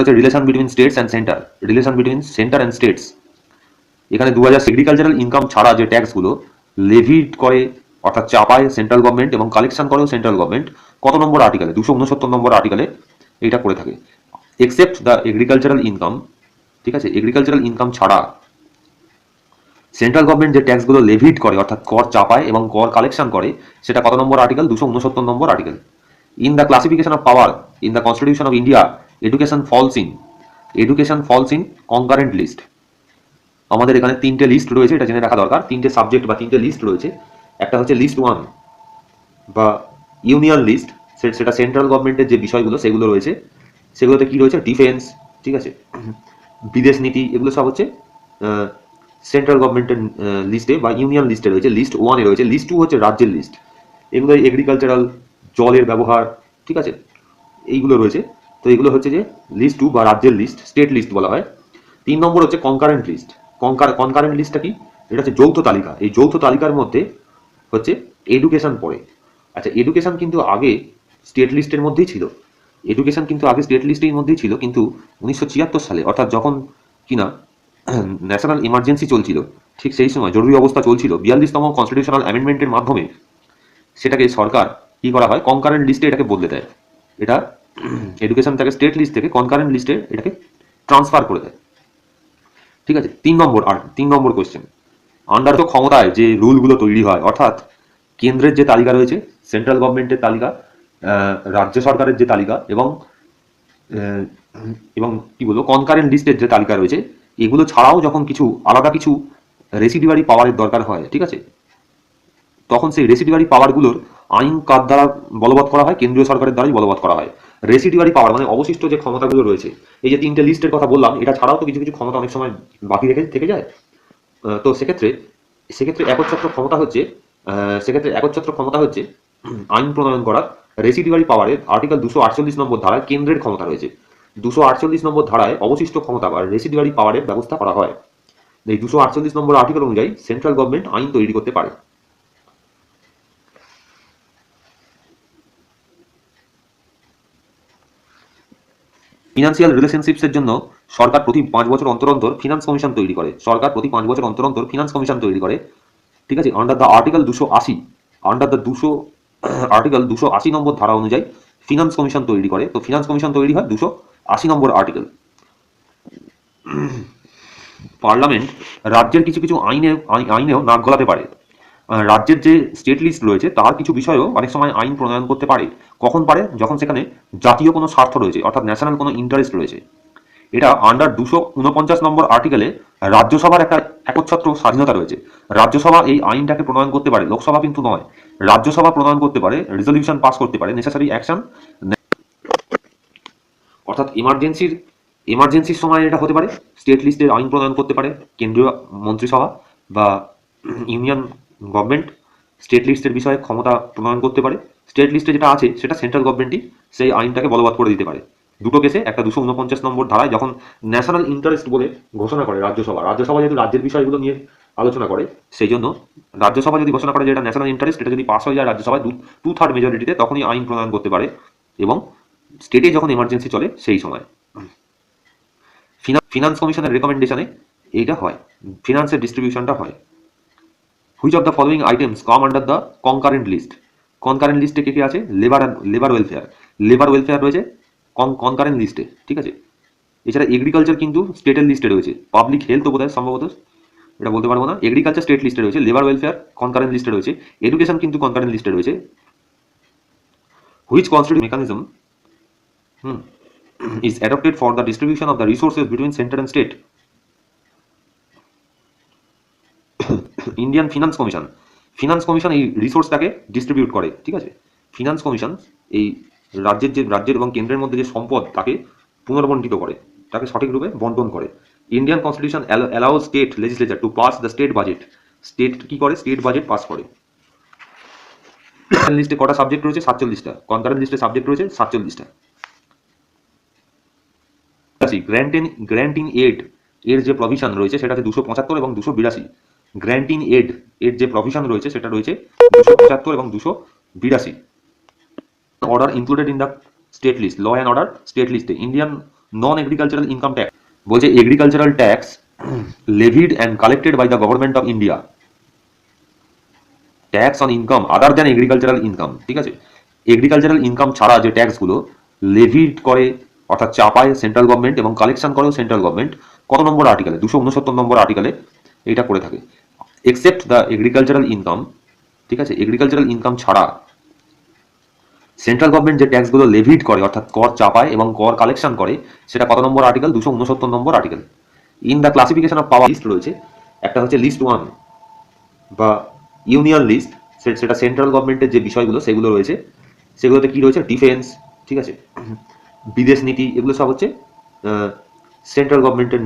হচ্ছে relation between states and centre, relation between centre and states. এখানে 2000 agricultural income ছাড়া যে ট্যাক্সগুলো লেভিড করে অর্থাৎ চাপায় সেন্ট্রাল গভর্নমেন্ট এবং কালেকশন করেও সেন্ট্রাল গভর্নমেন্ট, কত নম্বর আর্টিকেলে, 269 নম্বর আর্টিকেলে এটা করে থাকে। এক্সেপ্ট দ্য এগ্রিকালচারাল ইনকাম, ঠিক আছে, এগ্রিকালচারাল ইনকাম ছাড়া সেন্ট্রাল গভর্নমেন্ট যে ট্যাক্সগুলো লেভিড করে অর্থাৎ কর চাপায় এবং কর কালেকশন করে, সেটা কত নম্বর আর্টিকেল, 269 নম্বর article. In the classification of power in the constitution of India, education falls in concurrent list. আমাদের এখানে তিনটে লিস্ট রয়েছে, এটা জেনে রাখা দরকার। তিনটে সাবজেক্ট বা তিনটে লিস্ট রয়েছে। একটা হচ্ছে লিস্ট 1 বা ইউনিয়ন লিস্ট, সেটা সেন্ট্রাল গভর্নমেন্টের যে বিষয়গুলো সেগুলো রয়েছে। সেগুলোতে কি রয়েছে, ডিফেন্স, ঠিক আছে, বিদেশ নীতি, এগুলো সব হচ্ছে সেন্ট্রাল গভর্নমেন্টের লিস্টে বা ইউনিয়ন লিস্টে রয়েছে। লিস্ট 1 এ রয়েছে। লিস্ট 2 হচ্ছে রাজ্যের লিস্ট, এগুলো এগ্রিকালচারাল, জলের ব্যবহার, ঠিক আছে, এইগুলো রয়েছে। তো এগুলো হচ্ছে যে লিস্ট 2 বা রাজ্যের লিস্ট, স্টেট লিস্ট বলা হয়। 3 নম্বর হচ্ছে কনকারেন্ট লিস্ট। কনকারেন্ট লিস্টটা কি, এটা হচ্ছে যৌথ তালিকা। এই যৌথ তালিকার মধ্যে হচ্ছে এডুকেশন পড়ে। আচ্ছা, এডুকেশন কিন্তু আগে স্টেট লিস্টের মধ্যেই ছিল। এডুকেশন কিন্তু আগে স্টেট লিস্টের মধ্যেই ছিল, কিন্তু 1976 সালে, অর্থাৎ যখন কিনা ন্যাশনাল ইমার্জেন্সি চলছিল, ঠিক সেই সময় জরুরি অবস্থা চলছিল, 42তম কনস্টিটিউশনাল অ্যামেন্ডমেন্টের মাধ্যমে সেটাকে সরকার কি করা হয়, কনকারেন্ট লিস্টে এটাকে বদলে দেয়। এটা এডুকেশনটাকে স্টেট লিস্ট থেকে কনকারেন্ট লিস্টে এটাকে ট্রান্সফার করে দেয়, ঠিক আছে। 3 নম্বর কোয়েশ্চেন, আন্ডার তো ক্ষমতায় যে রুলগুলো তৈরি হয়, অর্থাৎ কেন্দ্রের যে তালিকা রয়েছে, সেন্ট্রাল গভর্নমেন্টের তালিকা, রাজ্য সরকারের যে তালিকা, এবং এবং কি বলবো কনকারেন্ট লিস্টের যে তালিকা রয়েছে, এগুলো ছাড়াও যখন কিছু আলাদা কিছু রেসিডিউয়ারি পাওয়ারের দরকার হয়, ঠিক আছে, তখন সেই রেসিডিউয়ারি পাওয়ারগুলোর আইন কার দ্বারা বলবৎ করা হয়, কেন্দ্রীয় সরকারের দ্বারাই বলবৎ করা হয়। রেসিডিউয়ারি পাওয়ার মানে অবশিষ্ট যে ক্ষমতাগুলো রয়েছে, এই যে তিনটে লিস্টের কথা বললাম, এটা ছাড়াও তো কিছু কিছু ক্ষমতা অনেক সময় বাকি রেখে থেকে যায়। তো সেক্ষেত্রে সেক্ষেত্রে একচ্ছত্র ক্ষমতা হচ্ছে আইন প্রণয়ন করার। রেসিডিউয়ারি পাওয়ারের আর্টিকেল 248 নম্বর ধারায় কেন্দ্রের ক্ষমতা রয়েছে। 248 নম্বর ধারায় অবশিষ্ট ক্ষমতা বা রেসিডিউয়ারি পাওয়ারের ব্যবস্থা করা হয়। এই 248 নম্বর আর্টিকেল অনুযায়ী সেন্ট্রাল গভর্নমেন্ট আইন তৈরি করতে পারে। ফিনান্সিয়াল রিলেশনশিপসের জন্য সরকার প্রতি 5 বছর অন্তর অন্তর ফিনান্স কমিশন তৈরি করে। ঠিক আছে, আন্ডার দ্য আর্টিকেল 280, আর্টিকেল 280 নম্বর ধারা অনুযায়ী ফিনান্স কমিশন তৈরি করে। তো ফিনান্স কমিশন তৈরি হয় 280 নম্বর আর্টিকেল। পার্লামেন্ট রাজ্যের কিছু কিছু আইনেও নাক গলাতে পারে। রাজ্যের যে স্টেট লিস্ট রয়েছে তার কিছু বিষয়েও অনেক সময় আইন প্রণয়ন করতে পারে। কখন পারে, যখন সেখানে জাতীয় কোনো স্বার্থ রয়েছে, অর্থাৎ ন্যাশনাল কোনো ইন্টারেস্ট রয়েছে। এটা আন্ডার 249 নম্বর আর্টিকেলে রাজ্যসভার একটা একচ্ছত্র স্বাধীনতা রয়েছে। রাজ্যসভা এই আইনটাকে প্রণয়ন করতে পারে, লোকসভা কিন্তু নয়। রাজ্যসভা প্রণয়ন করতে পারে, রেজলিউশন পাস করতে পারে, নেসেসারি অ্যাকশন, অর্থাৎ এমার্জেন্সির সময় এটা হতে পারে। স্টেট লিস্টের আইন প্রণয়ন করতে পারে কেন্দ্রীয় মন্ত্রিসভা বা ইউনিয়ন গভর্নমেন্ট। স্টেট লিস্টের বিষয়ে ক্ষমতা প্রণয়ন করতে পারে। স্টেট লিস্টে যেটা আছে সেটা সেন্ট্রাল গভর্নমেন্টই সেই আইনটাকে বলবৎ করে দিতে পারে। দুটো কেসে, একটা 249 নম্বর ধারায় যখন ন্যাশনাল ইন্টারেস্ট বলে ঘোষণা করে রাজ্যসভা যেহেতু রাজ্যের বিষয়গুলো নিয়ে আলোচনা করে, সেই জন্য রাজ্যসভা যদি ঘোষণা করে যে এটা ন্যাশনাল ইন্টারেস্ট, এটা যদি পাস হয়ে যায় রাজ্যসভায় 2/3 মেজরিটিতে, তখনই আইন প্রণয়ন করতে পারে। এবং স্টেটে যখন এমার্জেন্সি চলে সেই সময় ফিনান্স কমিশনের রেকমেন্ডেশনে এইটা হয়, ফিনান্সের ডিস্ট্রিবিউশনটা হয়। Which of the following items come under the concurrent list? Concurrent লিস্টে কে কে আছে? লেবার ওয়েলফেয়ার রয়েছে কনকারেন্ট লিস্টে, ঠিক আছে। এছাড়া এগ্রিকালচার কিন্তু স্টেটের লিস্টে রয়েছে। পাবলিক হেলথ তো বোধহয় সম্ভবত এটা বলতে পারবো না। এগ্রিকালচার স্টেট লিস্টে রয়েছে, লেবার ওয়েলফেয়ার কনকারেন্ট লিস্টে রয়েছে, এডুকেশন কিন্তু কনকারেন্ট লিস্টে রয়েছে। Which constitute mechanism is adopted for the distribution of the resources between center and state? Indian finance commission এই রিসোর্সটাকে ডিস্ট্রিবিউট করে, ঠিক আছে। ফিনান্স কমিশন এই রাজ্যের এবং কেন্দ্রের মধ্যে যে সম্পদ তাকে পুনর্বণ্টিত করে, তাকে সঠিকরূপে বন্টন করে। Indian constitution allows state legislature to pass the state budget. State কি করে? স্টেট বাজেট পাস করে। লিস্টে কটা সাবজেক্ট রয়েছে? 47টা। কনকারেন্ট লিস্টে সাবজেক্ট রয়েছে 47টা। গ্র্যান্টিং এড এর যে প্রভিশন রয়েছে সেটা হচ্ছে 275 এবং 282। গ্র্যান্টিং এড এর যে প্রভিশন রয়েছে সেটা রয়েছে 275 এবং 282। Order included in the state list, law and order state লিস্টে। Indian non agricultural income tax বলছে agricultural tax levied and collected by the government of India. Tax on income other than agricultural income, ঠিক আছে। Agricultural income ছাড়া যে ট্যাক্সগুলো levied করে অর্থাৎ চাপায় central government এবং কালেকশন করেও সেন্ট্রাল গভর্নমেন্ট, কত নম্বর আর্টিকেলে 269 নম্বর আর্টিকেলে এটা করে থাকে। এক্সেপ্ট দ্য এগ্রিকালচারাল ইনকাম, ঠিক আছে, এগ্রিকালচারাল ইনকাম ছাড়া সেন্ট্রাল গভর্নমেন্ট যে ট্যাক্সগুলো লেভিড করে অর্থাৎ কর চাপায় এবং কর কালেকশন করে, সেটা কত নম্বর আর্টিকেল 269 নম্বর article. In the classification of power list রয়েছে, একটা হচ্ছে লিস্ট 1 বা ইউনিয়ন লিস্ট, সেটা সেন্ট্রাল গভর্নমেন্টের যে বিষয়গুলো সেগুলো রয়েছে, সেগুলোতে কি রয়েছে ডিফেন্স, ঠিক আছে, বিদেশ নীতি, এগুলো সব হচ্ছে সেন্ট্রাল গভর্নমেন্টের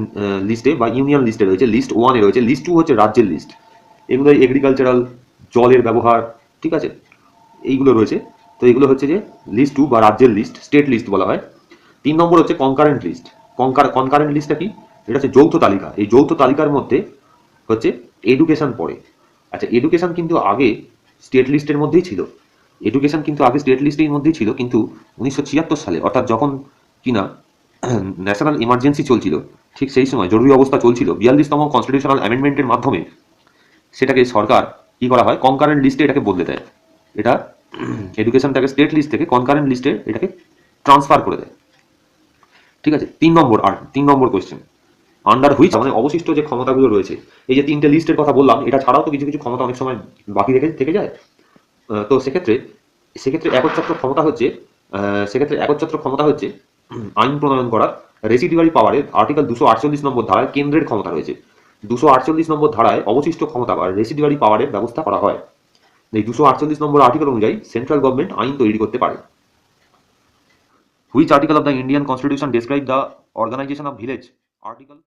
লিস্টে বা ইউনিয়ন লিস্টে রয়েছে। লিস্ট 1 এ রয়েছে। লিস্ট 2 হচ্ছে রাজ্যের লিস্ট, এগুলো এগ্রিকালচারাল, জলের ব্যবহার, ঠিক আছে, এইগুলো রয়েছে। তো এগুলো হচ্ছে যে লিস্ট 2 বা রাজ্যের লিস্ট, স্টেট লিস্ট বলা হয়। 3 নম্বর হচ্ছে কনকারেন্ট লিস্ট। কনকারেন্ট লিস্টটা কি? এটা হচ্ছে যৌথ তালিকা। এই যৌথ তালিকার মধ্যে হচ্ছে এডুকেশন পড়ে। আচ্ছা, এডুকেশন কিন্তু আগে স্টেট লিস্টের মধ্যেই ছিল। এডুকেশন কিন্তু আগে স্টেট লিস্টের মধ্যেই ছিল, কিন্তু 1976 সালে, অর্থাৎ যখন কিনা ন্যাশনাল ইমার্জেন্সি চলছিল, ঠিক সেই সময় জরুরি অবস্থা চলছিল, 42তম কনস্টিটিউশনাল অ্যামেন্ডমেন্টের মাধ্যমে সেটাকে সরকার কি করা হয়, কনকারেন্ট লিস্টে এটাকে বদলে দেয়। এটা এডুকেশনটাকে স্টেট লিস্ট থেকে কনকারেন্ট লিস্টে এটাকে ট্রান্সফার করে দেয়, ঠিক আছে। 3 নম্বর কোয়েশ্চেন, আন্ডার হুইচ, মানে অবশিষ্ট যে ক্ষমতাগুলো রয়েছে, এই যে 3টে লিস্টের কথা বললাম, এটা ছাড়াও তো কিছু কিছু ক্ষমতা অনেক সময় বাকি রেখে থেকে যায়। তো সেক্ষেত্রে একচ্ছত্র ক্ষমতা হচ্ছে আইন প্রণয়ন করার। রেসিডিউয়ারি পাওয়ারের আর্টিকেল 248 নম্বর ধারায় কেন্দ্রের ক্ষমতা রয়েছে। 248 নম্বর ধারায় অবশিষ্ট ক্ষমতা বা রেসিডিউয়ারি পাওয়ারের ব্যবস্থা করা হয়। এই 248 নম্বর আর্টিকেল অনুযায়ী সেন্ট্রাল গভর্নমেন্ট আইন তৈরি করতে পারে। Which article of the Indian constitution describe the organization of village? Article